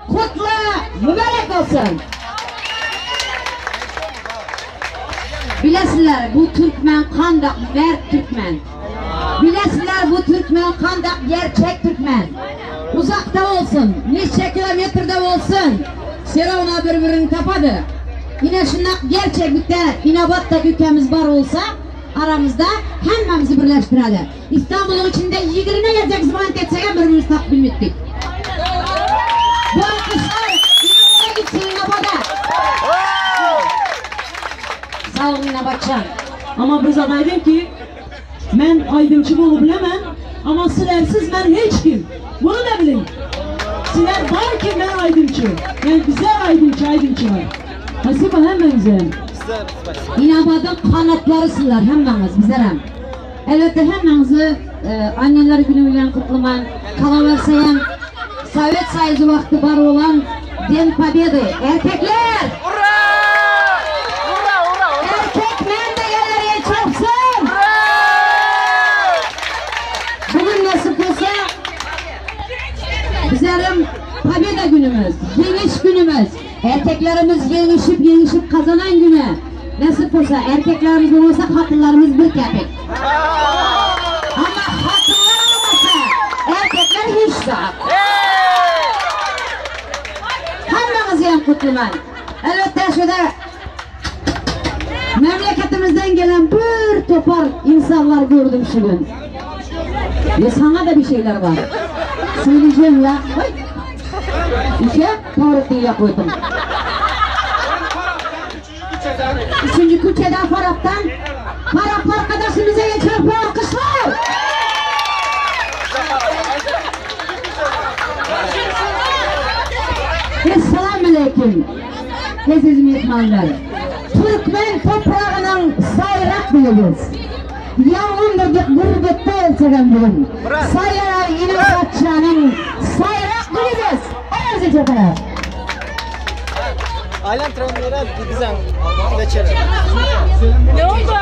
kutlu, mübarek olsun. Bilesizler bu Türkmen kandak mert Türkmen. Bilesizler bu Türkmen kandak gerçek Türkmen. Uzakta olsun, neçe kilometrede olsun, Seravna birbirini tapadı. Yine şundak gerçeklikte İnabat'ta ülkemiz var olsa aramızda hemmemizi birleştiradi. İstanbul'un içinde 20'ne gelecek zaman etsek birbirimizi tak bilmettik. Bu alkışlar İnabat'a gitsin İnabat'a. Sağ olun İnabat'can. Ama biz adaydım ki ben aydınçı bolu bilemem ama silersiz ben hiç kim. Bunu da bilin. Siler var ki ben aydınçı. Yani bize aydınçı var. Nasip hemmemize. İnabat'ın kanatlarısınlar hemmemiz bizlerem. Elbette hemmemizi anneler günüyle kutlaman, kalaverseyen Sovet sayıcı vakti var olan Den Победы. Erkekler! Erkek men de yerlere çarpsın! Bugün nasip olsa bizlerim Победа günümüz, yeniş günümüz. Erkeklerimiz yenişip kazanan günü. Nasip olsa erkeklerimiz olursa kadınlarımız bir kepek. Ama kadınlar olmasa erkekler hiç sağ. Hemmemiz yan kutluman. Elbette şurada memleketimizden gelen bir topar insanlar gördüm şu gün. Ve sana da bir şeyler var. Söyleyeceğim ya. İşe Faruk'u koydum. Üçüncü Kürtçeden Faruk'tan Faruk arkadaşımıza geçer bu alkışlar. Selamünaleyküm. Aziz mehmanlar. Türkmen toprağının sayrak biliriz. Yalnızdır gurbette elçegen bilin. Sayar İnabatçı'nın sayrak biliriz. Arzu cebine. Aylan trenlere gideceğim. Geçelim. Ne oldu?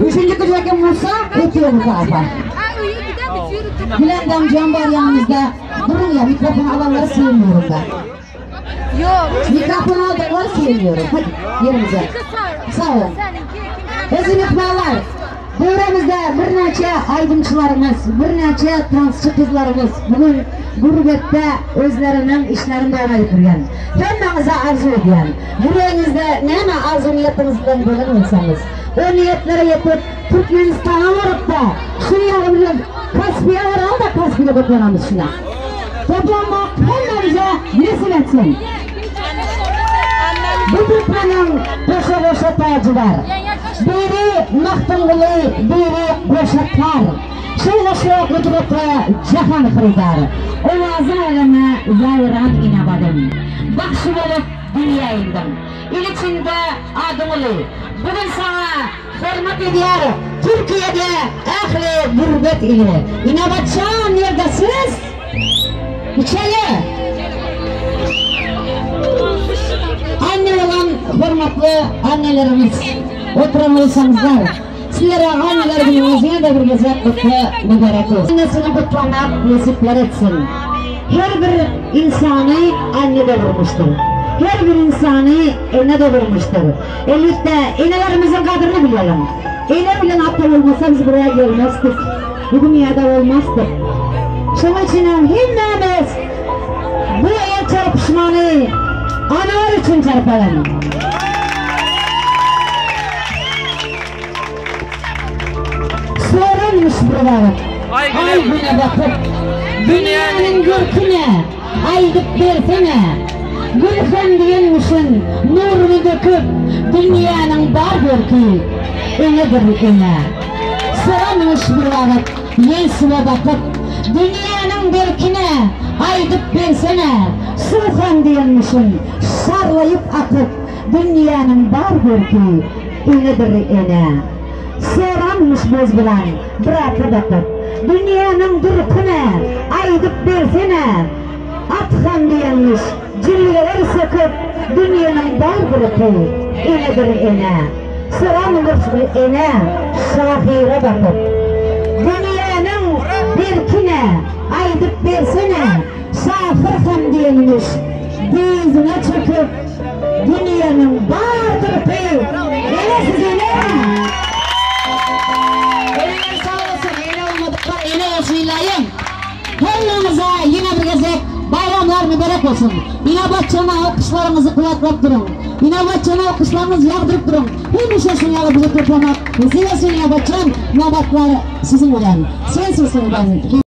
Üçüncü kıcakın Musa, bitiyor bu tarafa. Bülent amcam var yanımızda. Durun ya, mikrofonu alanları sığmıyorum ben. Yok. Mikrofonu aldıkları sığmıyorum. Hadi yerimize. Sağ olun. Bizim ikmalar. Buramızda bir neçe aydınçılarımız, bir neçe transçı kızlarımız bugün gurbette özlerinin işlerinde olmayı durgan. Hemmenize arzu ediyen. Yüreğinizde neme arzu niyetinizden bölün olsanız, o niyetlere yetip Türkmenistan'a varıp da şuraya bilen Kaspi'ye varan da Kaspi'de toplanamız şuna. Toplanmak hemmenize nasip etsin. Bu Türkmen'in boşa tacı var. Biri Mahtumguli, biri boşaklar. Şöyle kudreti cihan kırıklar. Ovazın elime yayıran inabadım. Bakşı olup dünya indim. İl içinde adım olu. Bugün sana hürmet ediyor. Türkiye'de ehli gurbet ili. İnabatçı'nın neredesiniz? İçeri. Anne olan hürmetli annelerimiz, oturan olsanızlar, sizlere anneler günümüzüne de bir güzel kutlu mübarek olsun. Annesini kutlamak nasipler etsin. Her bir insanı anne doğurmuştur. Her bir insanı ene doğurmuştur. Elbette enelerimizin kadrini bilelim. Ene bilen aptal olmasa biz buraya gelmezdik. Bu dünyada olmazdık. Şunun için hemmemiz bu el çarpışmanı analar için çarpalım. Sorulmuş buralar. Ay güne bakıp dünyanın görküne aydıp versene. Gülfen diyenmişsin nurunu döküp dünyanın dar görkü enedir ene. Sorulmuş buralar yensine bakıp dünyanın görküne aydıp versene. Sulhan diyenmişsin sarlayıp akıp dünyanın dar görkü enedir ene. Soranmış boz bilen bırakıp bakıp dünyanın dürküne aydıp versene. Atkan diyenmiş cilveler söküp dünyanın dar görkü enedir ene. Soranmış ene şahire bakıp dünyanın bir kine aydıp versene safır ham değilmiş. Dizine çöküp dünyanın bardır peyi. Ele size ne? Ele sağ olsun, ele olmadıklar, ele olsun ilayim. Hellinize yine bir gezek bayramlar mübarek olsun. İnebetçana alkışlarınızı kulaklap durun. İnebetçana alkışlarınızı yağdırıp durun. Hemşe şunları bizi toplamak. Size İnebetçan, nöbetler sizin olan. Sensin ben.